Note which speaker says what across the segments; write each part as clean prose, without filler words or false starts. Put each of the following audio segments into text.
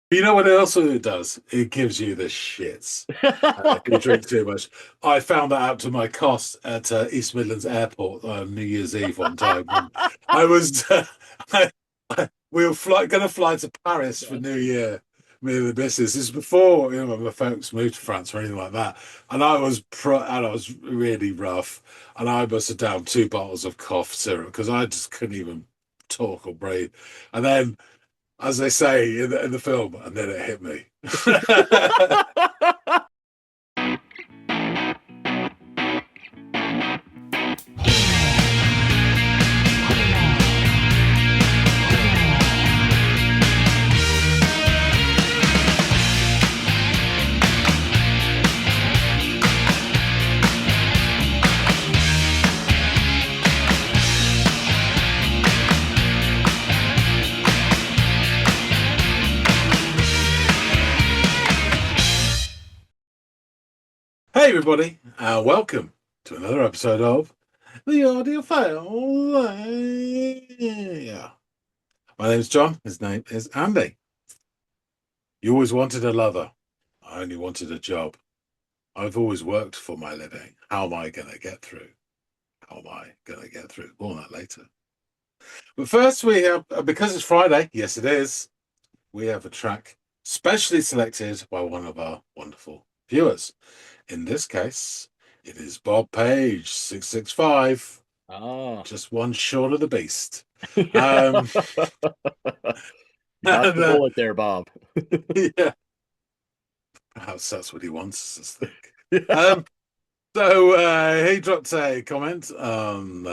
Speaker 1: You know what else it does? It gives you the shits. If you drink too much. I found that out to my cost at East Midlands Airport on New Year's Eve one time. When I was, we were going to fly to Paris for New Year. Me and the missus. This is before my folks moved to France or anything like that. And I was really rough. And I must have downed 2 bottles of cough syrup because I just couldn't even talk or breathe. And then, as they say in the film, and then it hit me. Hey, everybody, welcome to another episode of the Audiophile. Yeah. My name's John. His name is Andy. You always wanted a lover. I only wanted a job. I've always worked for my living. How am I going to get through? How am I going to get through? More on that later. But first, we have, because it's Friday, yes, it is, we have a track specially selected by one of our wonderful viewers. In this case, it is Bob Page, 665.
Speaker 2: Oh.
Speaker 1: Just one short of the beast.
Speaker 2: You
Speaker 1: Um,
Speaker 2: dodged
Speaker 1: and,
Speaker 2: the bullet there, Bob.
Speaker 1: yeah, perhaps that's what he wants us to think. So he dropped a comment on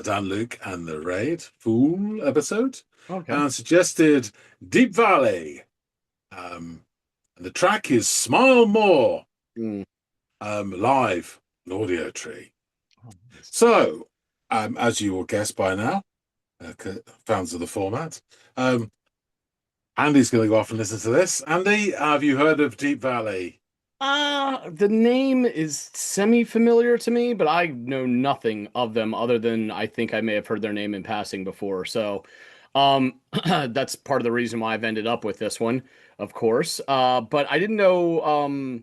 Speaker 1: Dan Luke and the Raid Fool episode
Speaker 2: Okay.
Speaker 1: and suggested Deap Valley. And the track is Smile More. Live on Audiotree.
Speaker 2: Oh, nice.
Speaker 1: So, as you will guess by now, fans of the format, Andy's going to go off and listen to this. Andy, have you heard of Deap Valley?
Speaker 2: The name is semi-familiar to me, but I know nothing of them other than I think I may have heard their name in passing before. So, that's part of the reason why I've ended up with this one, of course. But I didn't know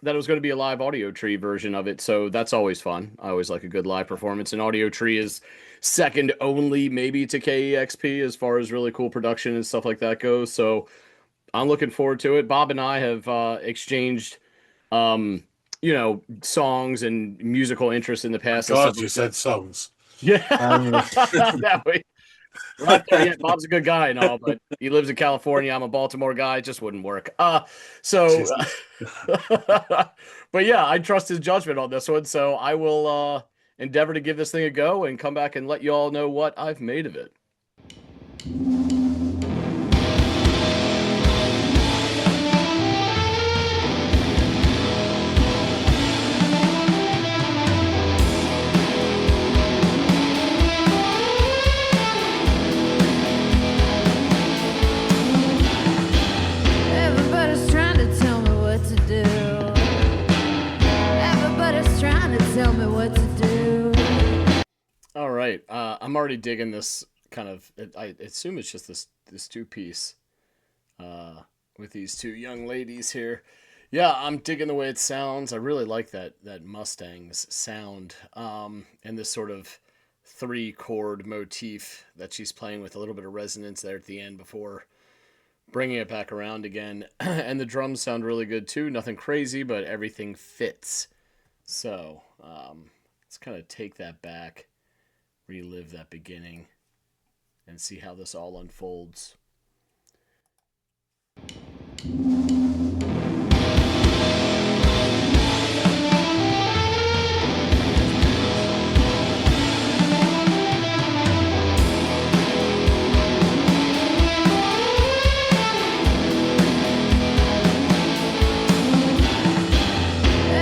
Speaker 2: that it was going to be a live Audiotree version of it, so that's always fun. I always like a good live performance, and Audiotree is second only maybe to KEXP as far as really cool production and stuff like that goes. So I'm looking forward to it. Bob and I have exchanged um, songs and musical interests in the
Speaker 1: My
Speaker 2: past and stuff
Speaker 1: God, you
Speaker 2: like that.
Speaker 1: said songs.
Speaker 2: Yeah,
Speaker 1: Um,
Speaker 2: that way. We're not there yet. Bob's a good guy and all, but he lives in California. I'm a Baltimore guy. It just wouldn't work. So, but yeah, I trust his judgment on this one. So I will endeavor to give this thing a go and come back and let you all know what I've made of it.
Speaker 3: Everybody's trying to tell me what to do. Everybody's trying to tell me what to do.
Speaker 2: All right, I'm already digging this kind of. I assume it's just this two piece with these two young ladies here. Yeah, I'm digging the way it sounds. I really like that Mustang's sound and this sort of 3 chord motif that she's playing with a little bit of resonance there at the end before bringing it back around again. And the drums sound really good too. Nothing crazy, but everything fits. So let's kind of take that back, relive that beginning, and see how this all unfolds.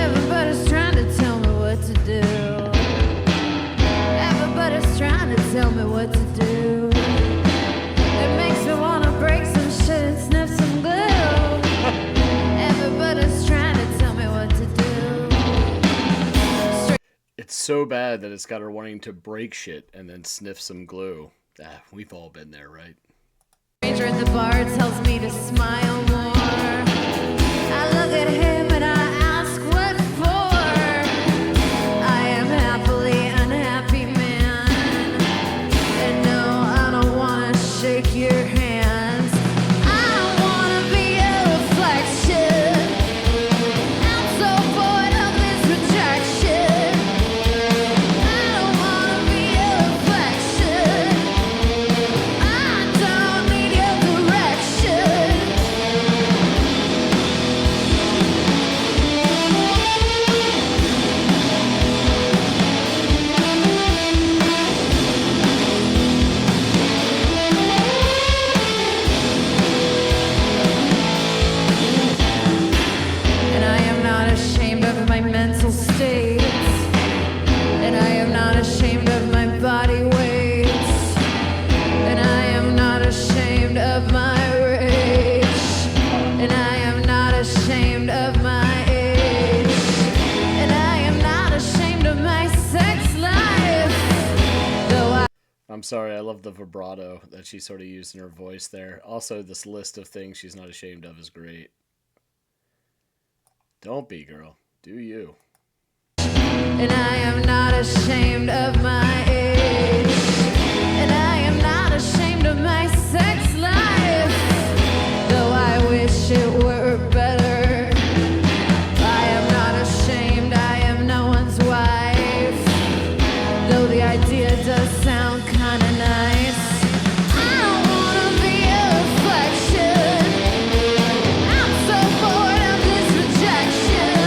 Speaker 3: Everybody's trying to tell me what to do. Everybody's trying to tell me what to do. It makes me wanna break some shit and sniff some glue. Everybody's trying to tell me what to do.
Speaker 2: It's so bad that it's got her wanting to break shit and then sniff some glue. We've all been there, right?
Speaker 3: stranger at the bar tells me to smile more. I look at him and I ask what for. I am happily unhappy man. And no, I don't wanna shake your hands. I wanna be a reflection. I'm so bored of this rejection. I don't wanna be a reflection. I don't need your direction. And I am not ashamed of my mental state. And I am not ashamed of my body weight. And I am not ashamed of my rage. And I am not ashamed of my age. And I am not ashamed of my sex life. Though I
Speaker 2: I'm sorry, I love the vibrato that she sort of used in her voice there. Also, this list of things she's not ashamed of is great. Don't be, girl. Do you?
Speaker 3: And I am not ashamed of my age. And I am not ashamed of my sex life. Though I wish it were better. I am not ashamed, I am no one's wife. Though the idea does sound kinda nice. I don't wanna be a reflection. I'm so bored of this rejection.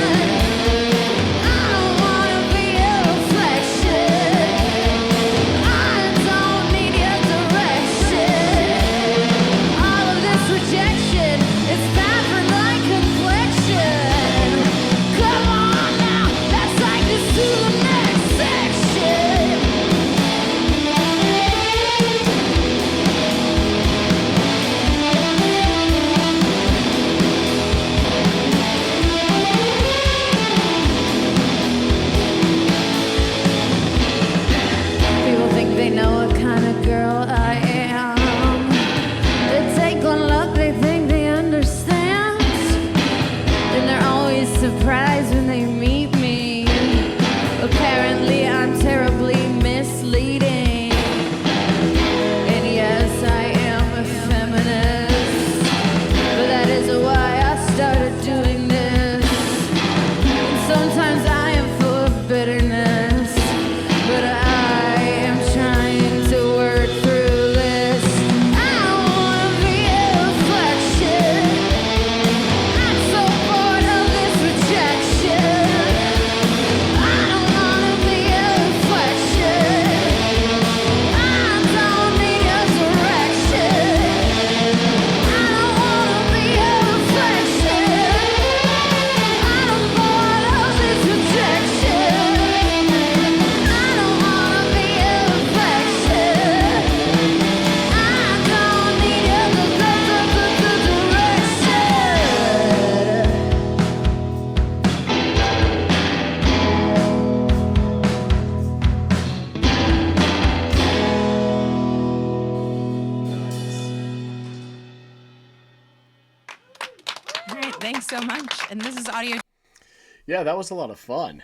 Speaker 3: I don't wanna be a reflection. I don't need your direction. All of this rejection is bad for my complexion. Come on now, let's take this to the next section. People think they know what kind of girl I am. They take one look, they think they understand. And they're always surprised when they meet me. Apparently, I'm terribly misleading. And yes, I am a feminist. But that is why I started doing this. And sometimes I am full of bitterness. But I am trying to work through this. I don't wanna be a reflection. I'm so bored of this rejection. I don't wanna be a reflection. I don't need your direction. I don't wanna be a reflection. I'm bored of this rejection. I don't wanna be a reflection. I don't need your direction.
Speaker 4: All right, thanks so much. And this is Audio.
Speaker 2: Yeah, that was a lot of fun.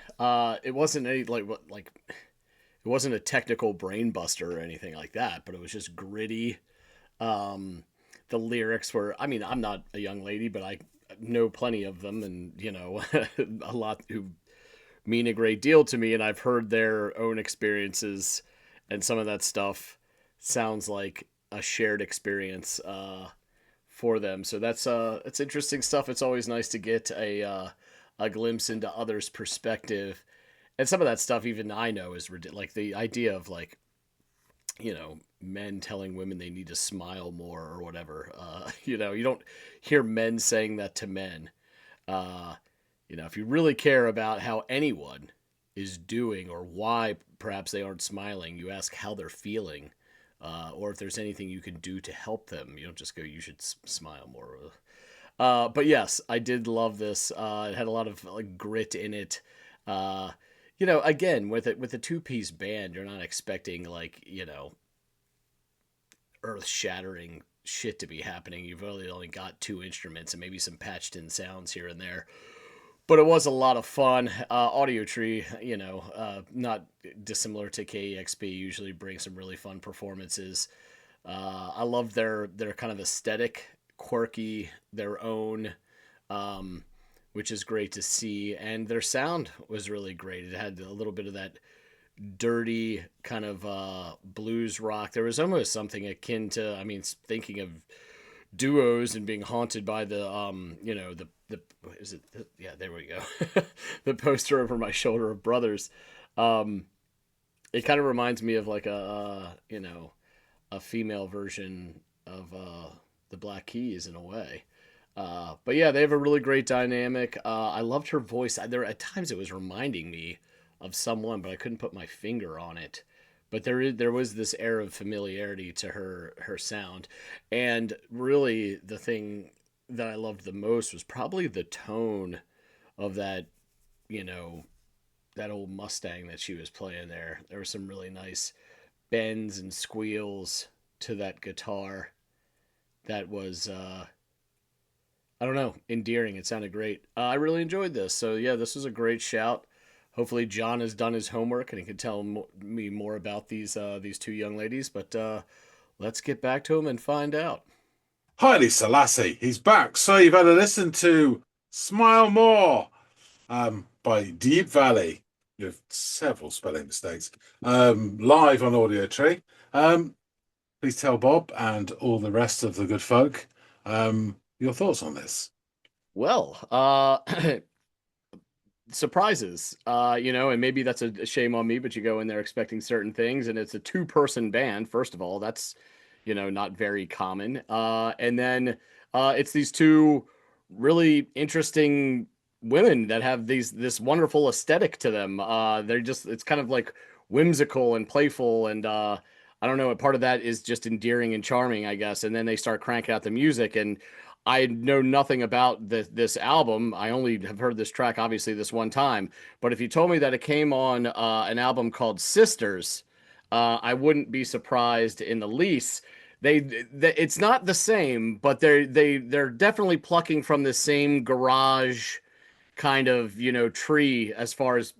Speaker 2: It wasn't any it wasn't a technical brain buster or anything like that, but it was just gritty. The lyrics were, I mean, I'm not a young lady, but I know plenty of them, and a lot who mean a great deal to me, and I've heard their own experiences, and some of that stuff sounds like a shared experience for them. So that's it's interesting stuff. It's always nice to get a glimpse into others' perspective, and some of that stuff even I know is ridiculous. Like the idea of men telling women they need to smile more or whatever. You don't hear men saying that to men. If you really care about how anyone is doing or why perhaps they aren't smiling, you ask how they're feeling, or if there's anything you can do to help them. You don't just go, you should smile more. But yes, I did love this. It had a lot of grit in it. Again, with a two-piece band, you're not expecting earth-shattering shit to be happening. You've really only got 2 instruments and maybe some patched in sounds here and there. But it was a lot of fun. Audiotree, not dissimilar to KEXP, usually brings some really fun performances. I love their kind of aesthetic, quirky, their own, which is great to see. And their sound was really great. It had a little bit of that dirty kind of blues rock. There was almost something akin to, I mean, thinking of duos and being haunted by the the is it yeah, there we go. The poster over my shoulder of Brothers. It kind of reminds me of like a female version of the Black Keys in a way. But yeah, they have a really great dynamic. I loved her voice. There at times it was reminding me of someone, but I couldn't put my finger on it. But there was this air of familiarity to her sound, and really the thing that I loved the most was probably the tone of that, that old Mustang that she was playing there. There were some really nice bends and squeals to that guitar that was I don't know, endearing. It sounded great. I really enjoyed this. So yeah, this was a great shout. Hopefully John has done his homework and he can tell me more about these two young ladies. But let's get back to him and find out.
Speaker 1: Haile Selassie, he's back. So you've had to listen to Smile More by Deap Valley with several spelling mistakes live on Audiotree. Please tell Bob and all the rest of the good folk your thoughts on this.
Speaker 2: Well, surprises, and maybe that's a shame on me, but you go in there expecting certain things, and it's a 2-person band. First of all, that's, not very common. And then it's these two really interesting women that have this wonderful aesthetic to them. It's kind of like whimsical and playful, and I don't know, part of that is just endearing and charming, I guess. And then they start cranking out the music, and I know nothing about this album. I only have heard this track, obviously, this one time. But if you told me that it came on an album called Sisters, I wouldn't be surprised in the least. It's not the same, but they're definitely plucking from the same garage kind of tree as far as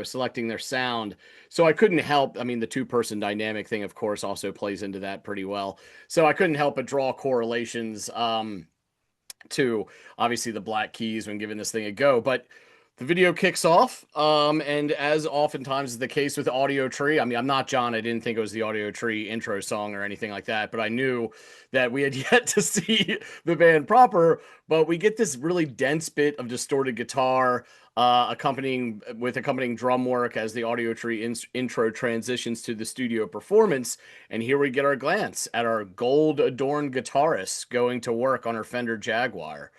Speaker 2: selecting their sound. So I couldn't help. I mean, the 2-person dynamic thing, of course, also plays into that pretty well. So I couldn't help but draw correlations to obviously the Black Keys when giving this thing a go. But the video kicks off, and as oftentimes is the case with Audiotree, I mean, I'm not John. I didn't think it was the Audiotree intro song or anything like that, but I knew that we had yet to see the band proper. But we get this really dense bit of distorted guitar, accompanying drum work as the Audiotree intro transitions to the studio performance. And here we get our glance at our gold-adorned guitarist going to work on her Fender Jaguar.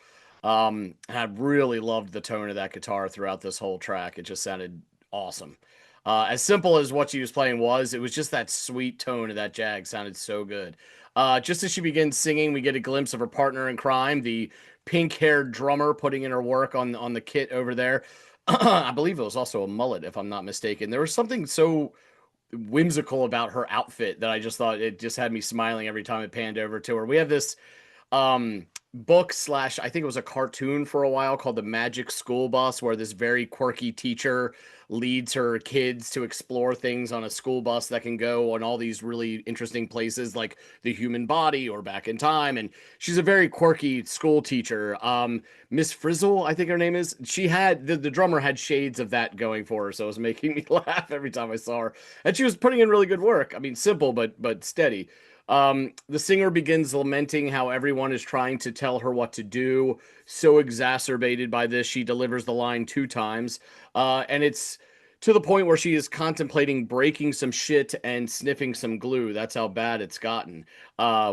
Speaker 2: I really loved the tone of that guitar throughout this whole track. It just sounded awesome. As simple as what she was playing was, it was just that sweet tone of that Jag sounded so good. Just as she begins singing, we get a glimpse of her partner in crime, the pink-haired drummer, putting in her work on the kit over there. I believe it was also a mullet, if I'm not mistaken. There was something so whimsical about her outfit that I just thought it just had me smiling every time it panned over to her. We have this book / I think it was a cartoon for a while called The Magic School Bus, where this very quirky teacher leads her kids to explore things on a school bus that can go on all these really interesting places like the human body or back in time. And she's a very quirky school teacher. Miss Frizzle, I think her name is. She had the drummer had shades of that going for her, so it was making me laugh every time I saw her. And she was putting in really good work. I mean, simple but steady. The singer begins lamenting how everyone is trying to tell her what to do. So exacerbated by this, she delivers the line 2 times. And it's to the point where she is contemplating breaking some shit and sniffing some glue. That's how bad it's gotten.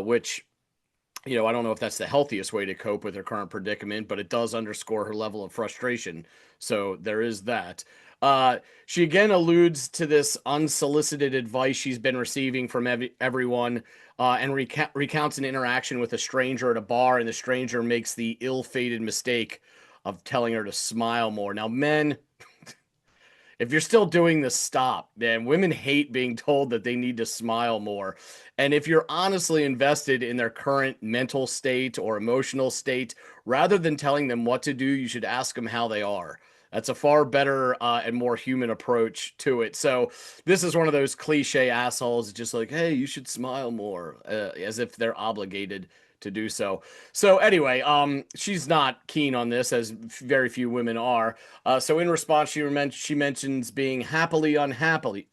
Speaker 2: Which, I don't know if that's the healthiest way to cope with her current predicament, but it does underscore her level of frustration. So there is that. She again alludes to this unsolicited advice she's been receiving from everyone, and recounts an interaction with a stranger at a bar, and the stranger makes the ill-fated mistake of telling her to smile more. Now, men, If you're still doing this, stop, man. Women hate being told that they need to smile more. And if you're honestly invested in their current mental state or emotional state, rather than telling them what to do, you should ask them how they are. That's a far better and more human approach to it. So this is one of those cliche assholes, just like, hey, you should smile more, as if they're obligated to do so. So anyway, she's not keen on this, as very few women are. So in response, she mentions being happily unhappy,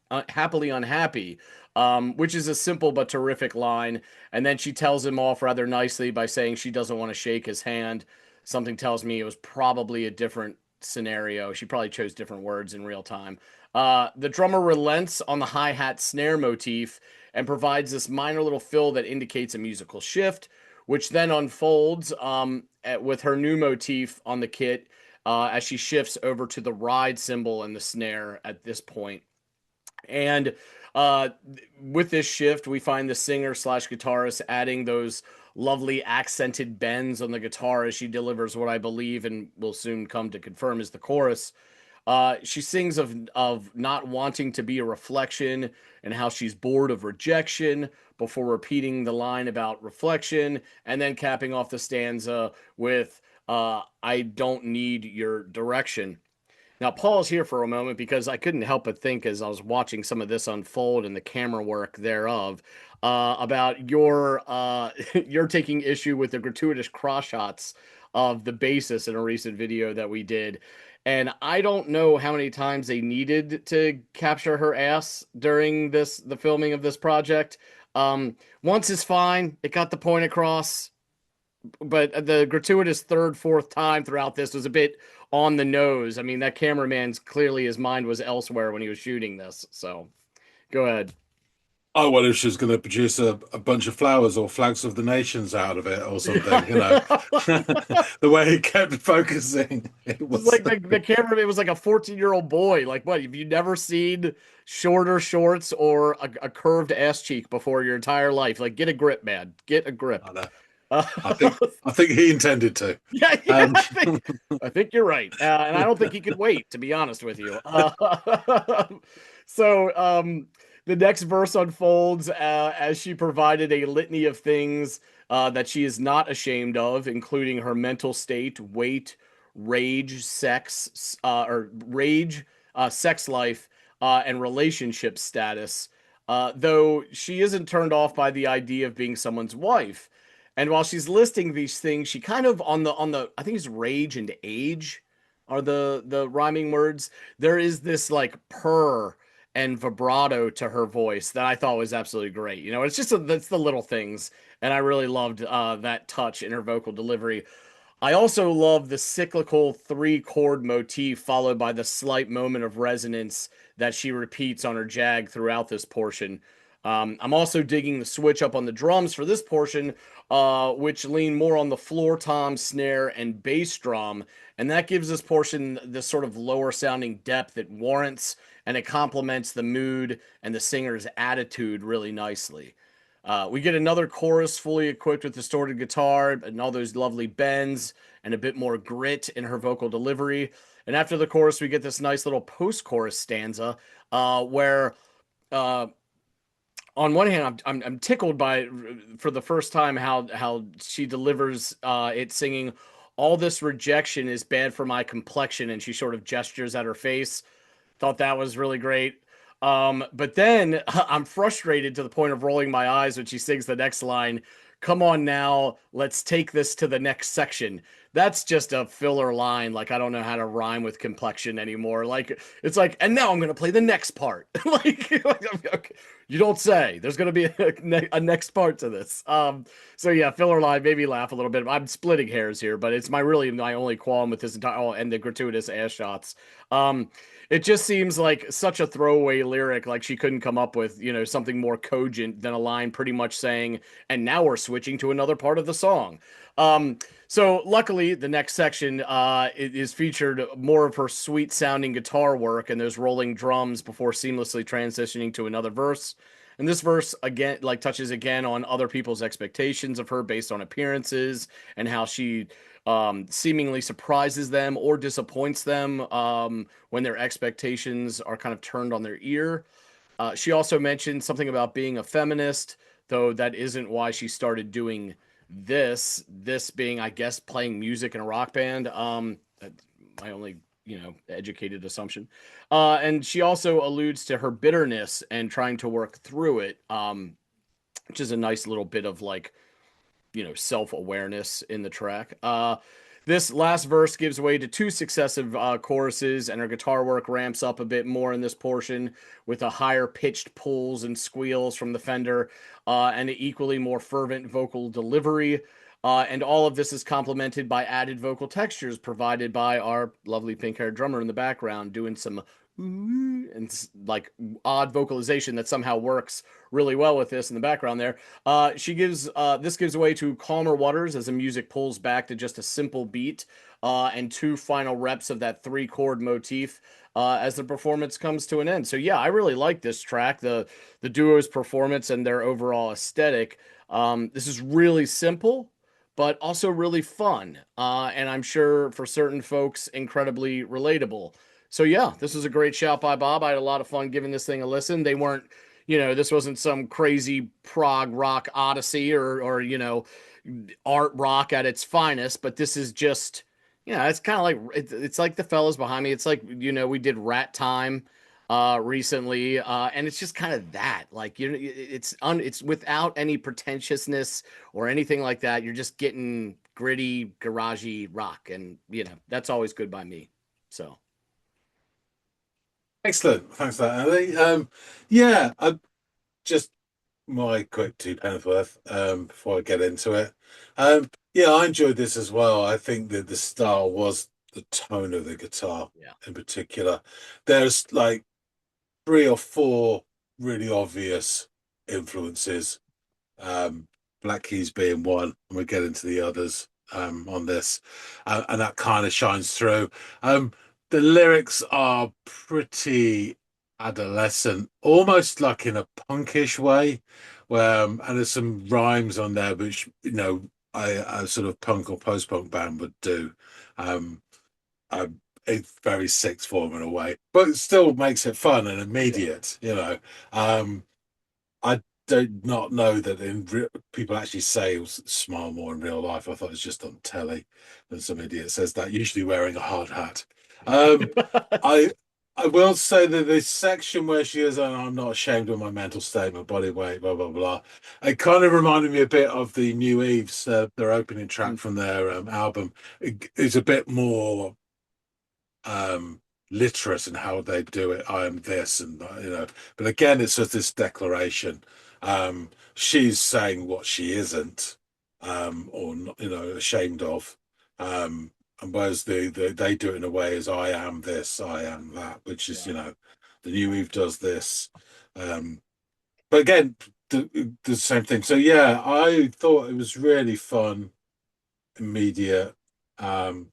Speaker 2: which is a simple but terrific line. And then she tells him off rather nicely by saying she doesn't want to shake his hand. Something tells me it was probably a different scenario. She probably chose different words in real time. The drummer relents on the hi-hat snare motif and provides this minor little fill that indicates a musical shift, which then unfolds with her new motif on the kit as she shifts over to the ride cymbal and the snare at this point. And with this shift, we find the singer slash guitarist adding those lovely accented bends on the guitar as she delivers what I believe and will soon come to confirm is the chorus. She sings of not wanting to be a reflection and how she's bored of rejection before repeating the line about reflection and then capping off the stanza with I don't need your direction. Now, pause here for a moment because I couldn't help but think as I was watching some of this unfold and the camera work thereof about your you're taking issue with the gratuitous cross shots of the bassist in a recent video that we did. And I don't know how many times they needed to capture her ass during the filming of this project. Once is fine. It got the point across. But the gratuitous third, fourth time throughout this was a bit on the nose. I mean, that cameraman's clearly his mind was elsewhere when he was shooting this. So go ahead.
Speaker 1: I wonder if she's going to produce a bunch of flowers or flags of the nations out of it or something, The way he kept focusing. It was
Speaker 2: like the cameraman was like a 14-year-old boy. Like, what? Have you never seen shorter shorts or a curved ass cheek before your entire life? Like, get a grip, man. Get a grip.
Speaker 1: I know. I think he intended to.
Speaker 2: Yeah, I think you're right, and I don't think he could wait. To be honest with you, the next verse unfolds as she provided a litany of things that she is not ashamed of, including her mental state, weight, rage, sex, sex life, and relationship status. Though she isn't turned off by the idea of being someone's wife. And while she's listing these things, she kind of on the I think it's rage and age are the rhyming words. There is this like purr and vibrato to her voice that I thought was absolutely great. It's just that's the little things, and I really loved that touch in her vocal delivery. I also love the cyclical 3-chord motif followed by the slight moment of resonance that she repeats on her jag throughout this portion. I'm also digging the switch up on the drums for this portion, which lean more on the floor tom, snare, and bass drum. And that gives this portion this sort of lower sounding depth it warrants, and it complements the mood and the singer's attitude really nicely. We get another chorus fully equipped with distorted guitar and all those lovely bends and a bit more grit in her vocal delivery. And after the chorus, we get this nice little post-chorus stanza where on one hand, I'm tickled by for the first time how she delivers it, singing, "All this rejection is bad for my complexion," and she sort of gestures at her face. Thought that was really great. But then I'm frustrated to the point of rolling my eyes when she sings the next line, "Come on now, let's take this to the next section." That's just a filler line. Like, I don't know how to rhyme with complexion anymore. Like, it's like, and now I'm going to play the next part. like, okay, you don't say. There's going to be a next part to this. So yeah, filler line made me laugh a little bit. I'm splitting hairs here, but it's my only qualm with this entire, and the gratuitous ass shots. It just seems like such a throwaway lyric, like she couldn't come up with, something more cogent than a line pretty much saying, and now we're switching to another part of the song. So luckily, the next section it is featured more of her sweet sounding guitar work and those rolling drums before seamlessly transitioning to another verse. And this verse again, like, touches again on other people's expectations of her based on appearances and how she seemingly surprises them or disappoints them when their expectations are kind of turned on their ear. She also mentioned something about being a feminist, though that isn't why she started doing this. This being, I guess, playing music in a rock band. That's my only, educated assumption. And she also alludes to her bitterness and trying to work through it, which is a nice little bit of like, self-awareness in the track. This last verse gives way to two successive choruses, and her guitar work ramps up a bit more in this portion with a higher pitched pulls and squeals from the Fender, and an equally more fervent vocal delivery. And all of this is complemented by added vocal textures provided by our lovely pink-haired drummer in the background doing some and like odd vocalization that somehow works really well with this in the background there. This gives way to calmer waters as the music pulls back to just a simple beat and two final reps of that 3-chord motif as the performance comes to an end. So yeah, I really like this track, the duo's performance and their overall aesthetic. This is really simple, but also really fun, and I'm sure for certain folks incredibly relatable. So yeah, this was a great shout by Bob. I had a lot of fun giving this thing a listen. They weren't, this wasn't some crazy prog rock odyssey or art rock at its finest, but this is just, it's kind of like it's like the fellas behind me. It's like, we did Rat Time recently, and it's just kind of that, like, it's without any pretentiousness or anything like that. You're just getting gritty, garagey rock, and that's always good by me. So.
Speaker 1: Excellent. Thanks for that, Andy. Yeah, just my quick two pence worth before I get into it. Yeah, I enjoyed this as well. I think that the style was the tone of the guitar in particular. There's like 3 or 4 really obvious influences. Black Keys being one, and we'll get into the others on this, and that kind of shines through. The lyrics are pretty adolescent, almost like in a punkish way, where and there's some rhymes on there which a sort of punk or post-punk band would do. It's very sixth form in a way, but it still makes it fun and immediate. I do not know that people actually say smile more in real life. I thought it was just on telly, and some idiot says that, usually wearing a hard hat. I will say that this section where she is, and I'm not ashamed of my mental state, my body weight, blah blah blah. It kind of reminded me a bit of the New Eves, their opening track from their album. It's a bit more literate in how they do it. I am this, and but again, it's just this declaration. She's saying what she isn't, or not, ashamed of. And whereas they do it in a way as I am this, I am that, which is, the New Eve does this. But again, the same thing. So yeah, I thought it was really fun, immediate, kind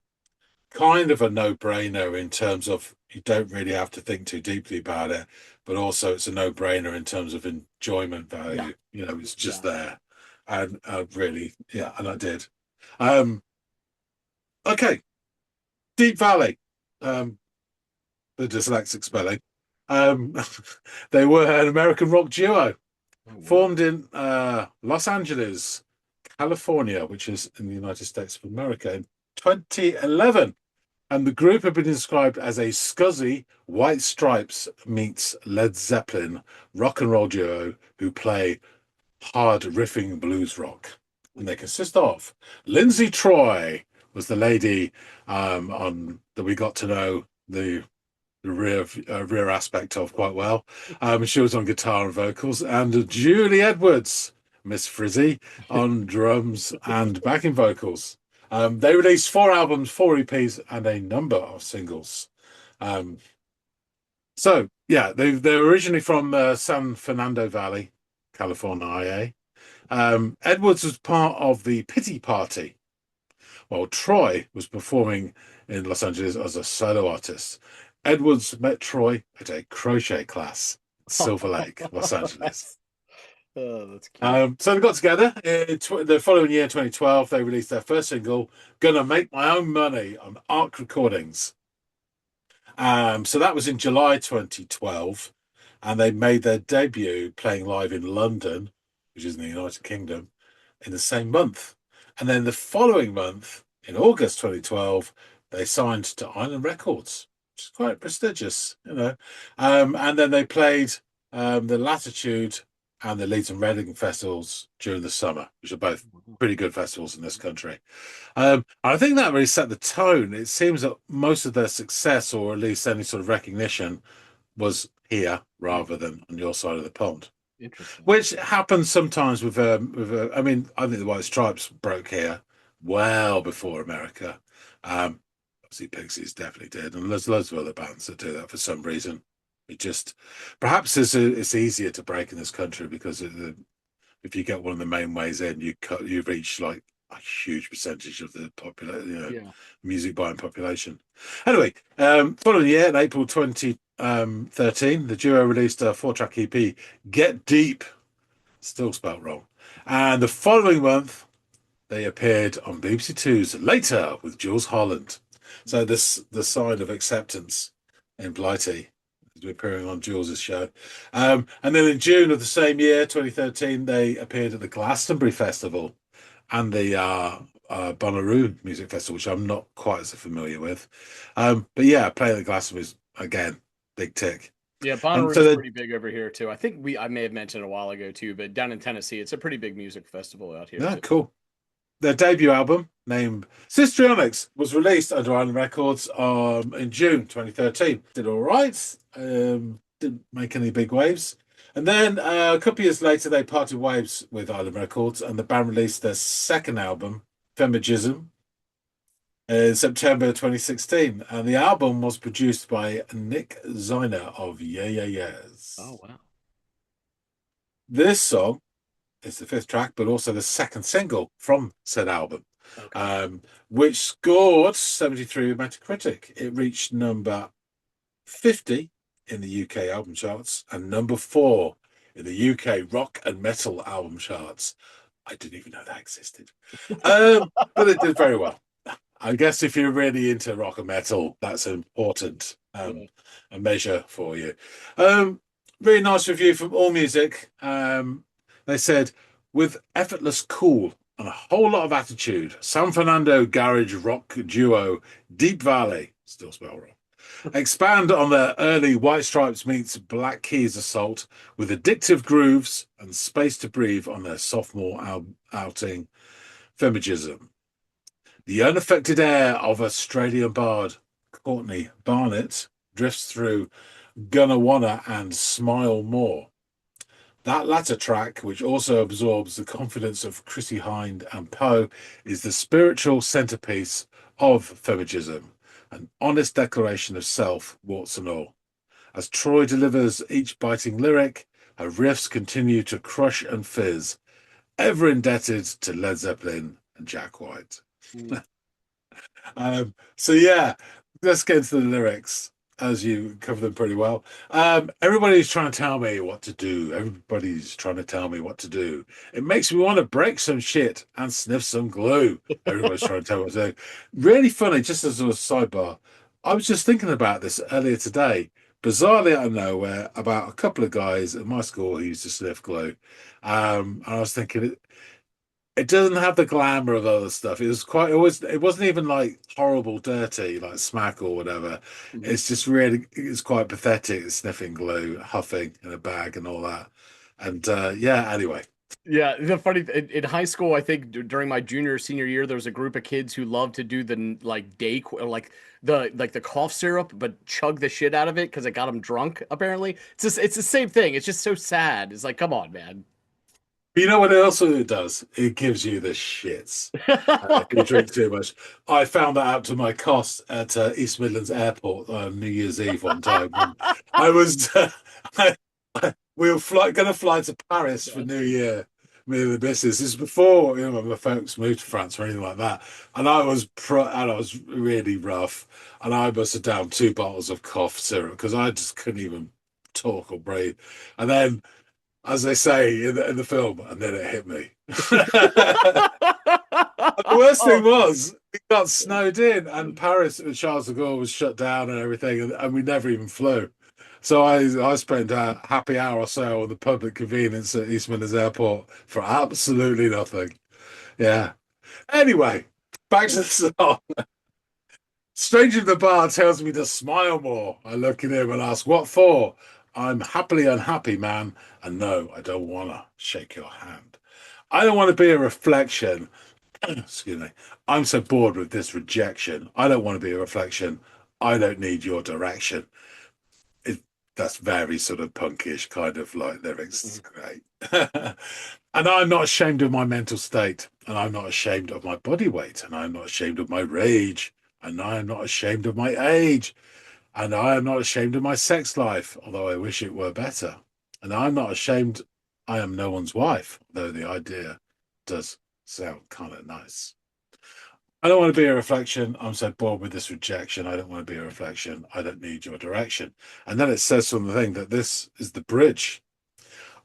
Speaker 1: of a no-brainer in terms of you don't really have to think too deeply about it, but also it's a no-brainer in terms of enjoyment value. It's just there. And really, and I did. Okay, Deap Valley, the dyslexic spelling. They were an American rock duo formed in Los Angeles, California, which is in the United States of America, in 2011. And the group have been described as a scuzzy White Stripes meets Led Zeppelin rock and roll duo who play hard riffing blues rock. And they consist of Lindsay Troy, was the lady on that we got to know the rear aspect of quite well. She was on guitar and vocals, and Julie Edwards, Miss Frizzy, on drums and backing vocals. They released 4 albums, 4 EPs, and a number of singles. So yeah, they're originally from San Fernando Valley, California, IA. Edwards was part of the Pity Party, while Troy was performing in Los Angeles as a solo artist. Edwards met Troy at a crochet class, Silver Lake, Los Angeles.
Speaker 2: Oh, that's cute.
Speaker 1: So they got together. The following year, 2012, they released their first single, "Gonna Make My Own Money," on Arc Recordings. So that was in July 2012, and they made their debut playing live in London, which is in the United Kingdom, in the same month. And then the following month, in August 2012, they signed to Island Records, which is quite prestigious, you know. And then they played the Latitude and the Leeds and Reading festivals during the summer, which are both pretty good festivals in this country. I think that really set the tone. It seems that most of their success, or at least any sort of recognition, was here rather than on your side of the pond.
Speaker 2: Interesting.
Speaker 1: Which happens sometimes I mean, I think the White Stripes broke here well before America. Obviously, Pixies definitely did, and there's loads of other bands that do that for some reason. It just perhaps it's easier to break in this country because if you get one of the main ways in, you reach like a huge percentage of the music buying population. Anyway, following year in April 2013, the duo released a 4-track EP, "Get Deep," still spelt wrong, and the following month they appeared on BBC Two's Later with Jules Holland. So this the sign of acceptance in Blighty, appearing on Jules's show. And then in June of the same year, 2013, they appeared at the Glastonbury Festival and the Bonnaroo Music Festival, which I'm not quite as familiar with. But yeah, playing the Glastonbury is, again, big tick.
Speaker 2: Yeah, Bonnaroo is pretty big over here too. I think I may have mentioned a while ago too, but down in Tennessee, it's a pretty big music festival out here.
Speaker 1: Yeah,
Speaker 2: too.
Speaker 1: cool. Their debut album, named Sistrionics, was released under Island Records in June 2013. Did all right. Didn't make any big waves. And then a couple of years later, they parted ways with Island Records, and the band released their second album, Femigism, in September 2016. And the album was produced by Nick Ziner of Yeah Yeah Yeahs.
Speaker 2: Oh, wow.
Speaker 1: This song is the 5th track, but also the second single from said album, which scored 73 with Metacritic. It reached number 50 in the UK album charts and number 4 in the UK rock and metal album charts. I didn't even know that existed. But it did very well. I guess if you're really into rock and metal, that's an important a measure for you. Really nice review from AllMusic. They said, with effortless cool and a whole lot of attitude, San Fernando garage rock duo Deap Vally, still spelled wrong, expand on their early White Stripes meets Black Keys assault with addictive grooves and space to breathe on their sophomore outing, Femigism. The unaffected air of Australian bard Courtney Barnett drifts through Gonna Wanna and Smile More. That latter track, which also absorbs the confidence of Chrissy Hind and Poe, is the spiritual centerpiece of Femigism, an honest declaration of self, warts and all. As Troy delivers each biting lyric, her riffs continue to crush and fizz, ever indebted to Led Zeppelin and Jack White. So yeah, let's get into the lyrics, as you cover them pretty well. Everybody's trying to tell me what to do. Everybody's trying to tell me what to do. It makes me want to break some shit and sniff some glue. Everybody's trying to tell me what to do. Really funny, just as a sidebar, I was just thinking about this earlier today. Bizarrely out of nowhere, about a couple of guys at my school who used to sniff glue. And I was thinking, it doesn't have the glamour of other stuff. It wasn't even like horrible, dirty, like smack or whatever. It's just really, it's quite pathetic, sniffing glue, huffing in a bag and all that. And anyway.
Speaker 2: Yeah, the funny in high school, I think during my senior year, there was a group of kids who loved to do the the cough syrup, but chug the shit out of it because it got them drunk. Apparently, it's the same thing. It's just so sad. It's like, come on, man.
Speaker 1: You know what else it does? It gives you the shits. If you drink too much. I found that out to my cost at East Midlands Airport on New Year's Eve one time. I was we were going to fly to Paris for New Year. Me and the missus. This is before my folks moved to France or anything like that. And I was really rough. And I must have downed 2 bottles of cough syrup because I just couldn't even talk or breathe. And then as they say in the film, and then it hit me. The worst thing was, we got snowed in, and Paris and Charles de Gaulle was shut down and everything, and we never even flew. So I spent a happy hour or so on the public convenience at East Midlands Airport for absolutely nothing. Yeah. Anyway, back to the song. Stranger in the bar tells me to smile more. I look at him and ask, what for? I'm happily unhappy, man. And no, I don't want to shake your hand. I don't want to be a reflection. Excuse me. I'm so bored with this rejection. I don't want to be a reflection. I don't need your direction. That's very sort of punkish kind of like lyrics. It's great. And I'm not ashamed of my mental state. And I'm not ashamed of my body weight. And I'm not ashamed of my rage. And I am not ashamed of my age. And I am not ashamed of my sex life, although I wish it were better. And I'm not ashamed I am no one's wife, though the idea does sound kind of nice. I don't want to be a reflection. I'm so bored with this rejection. I don't want to be a reflection. I don't need your direction. And then it says from the thing that this is the bridge.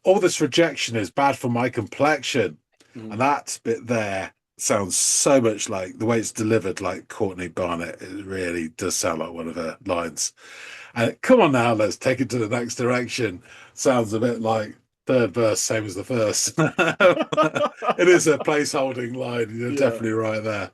Speaker 1: All this rejection is bad for my complexion.
Speaker 2: Mm.
Speaker 1: And that bit there sounds so much like the way it's delivered, like Courtney Barnett. It really does sound like one of her lines. And come on now, let's take it to the next direction. Sounds a bit like third verse, same as the first. It is a placeholding line. You're definitely right there.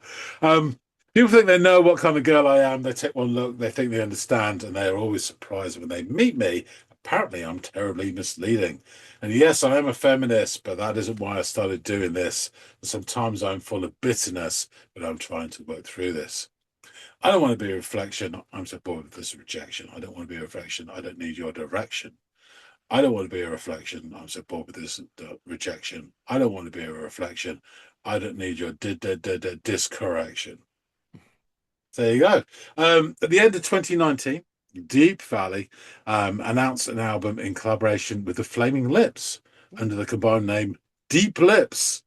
Speaker 1: People think they know what kind of girl I am. They take one look, they think they understand, and they are always surprised when they meet me. Apparently, I'm terribly misleading. And yes, I am a feminist, but that isn't why I started doing this. Sometimes I'm full of bitterness, but I'm trying to work through this. I don't want to be a reflection. I'm so bored with this rejection. I don't want to be a reflection. I don't need your direction. I don't want to be a reflection. I'm so bored with this rejection. I don't want to be a reflection. I don't need your discorrection. There you go. At the end of 2019, Deap Valley announced an album in collaboration with the Flaming Lips under the combined name Deep Lips.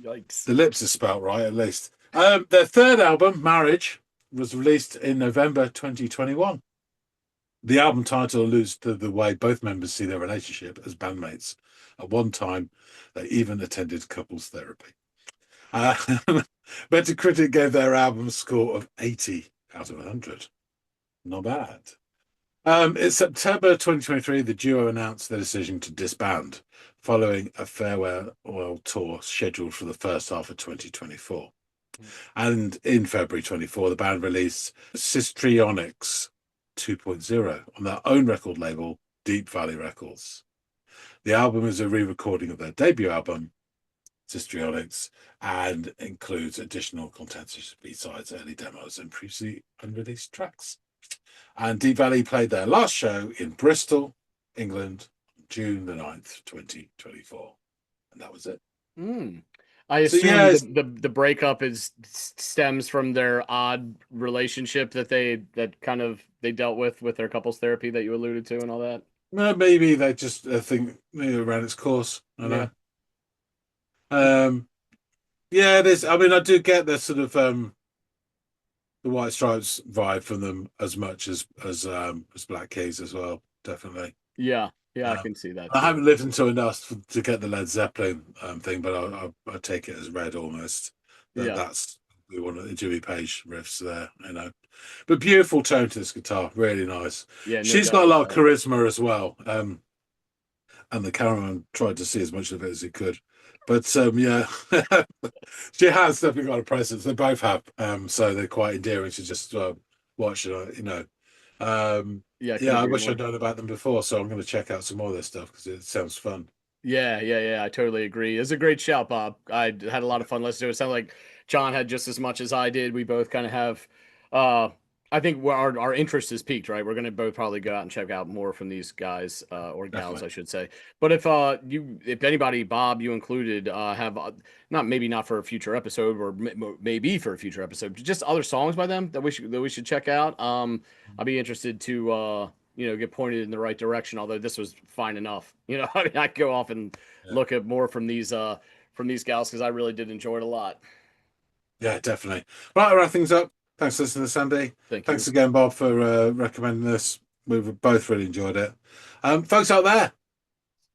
Speaker 2: Yikes.
Speaker 1: The lips are spelt right, at least. Their third album, Marriage, was released in November 2021. The album title alludes to the way both members see their relationship as bandmates. At one time, they even attended couples therapy. Metacritic gave their album a score of 80 out of 100. Not bad. In September 2023, the duo announced their decision to disband following a farewell tour scheduled for the first half of 2024. And in February 24, the band released Sistrionics 2.0 on their own record label, Deap Valley Records. The album is a re-recording of their debut album, Sistrionics, and includes additional content such as B-sides, early demos, and previously unreleased tracks. And Deap Valley played their last show in Bristol, England, June the 9th, 2024. And that was it.
Speaker 2: I assume
Speaker 1: yeah,
Speaker 2: the breakup stems from their odd relationship that they dealt with their couples therapy that you alluded to and all that.
Speaker 1: Maybe they just think maybe ran its course. I don't know. Yeah, there's. I mean, I do get the sort of the White Stripes vibe from them as much as Black Keys as well. Definitely.
Speaker 2: Yeah, I can see that.
Speaker 1: I haven't listened to enough to get the Led Zeppelin thing, but I take it as read almost. That's one of the Jimmy Page riffs there, you know. But beautiful tone to this guitar, really nice. Yeah, she's got a lot of charisma as well. And the cameraman tried to see as much of it as he could. But yeah, she has definitely got a presence. They both have, so they're quite endearing to just watch. You know, I wish I'd known about them before, so I'm going to check out some more of their stuff because it sounds fun.
Speaker 2: Yeah, I totally agree. It's a great shout, Bob. I had a lot of fun listening to it. It sounds like John had just as much as I did. We both kind of have. I think our interest is peaked, right? We're going to both probably go out and check out more from these guys or gals, I should say. But if anybody, Bob, you included, have not for a future episode or maybe for a future episode, just other songs by them that we should check out. I'd be interested to get pointed in the right direction. Although this was fine enough, I mean, I go off and look at more from these gals because I really did enjoy it a lot. Yeah,
Speaker 1: definitely. Right, I'll wrap things up. Thanks for listening to Sandy. Thanks again, Bob, for recommending this. We've both really enjoyed it. Folks out there,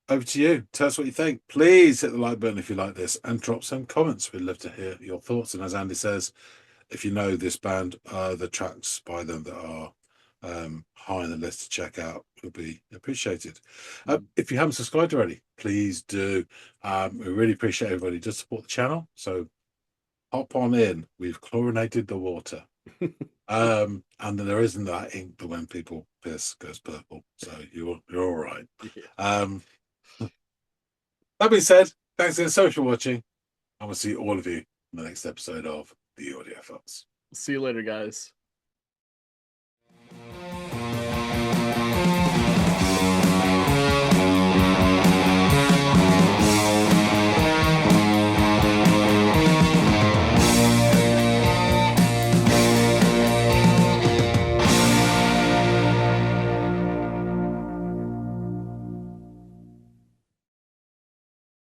Speaker 1: over to you. Tell us what you think. Please hit the like button if you like this and drop some comments. We'd love to hear your thoughts. And as Andy says, if you know this band, the tracks by them that are high on the list to check out would be appreciated. If you haven't subscribed already, please do. We really appreciate everybody to support the channel. So hop on in. We've chlorinated the water. And then there isn't that ink that when people piss goes purple. So you're all right. That being said, thanks again so much for watching. And we'll see all of you in the next episode of the Audiophiles.
Speaker 2: See you later, guys.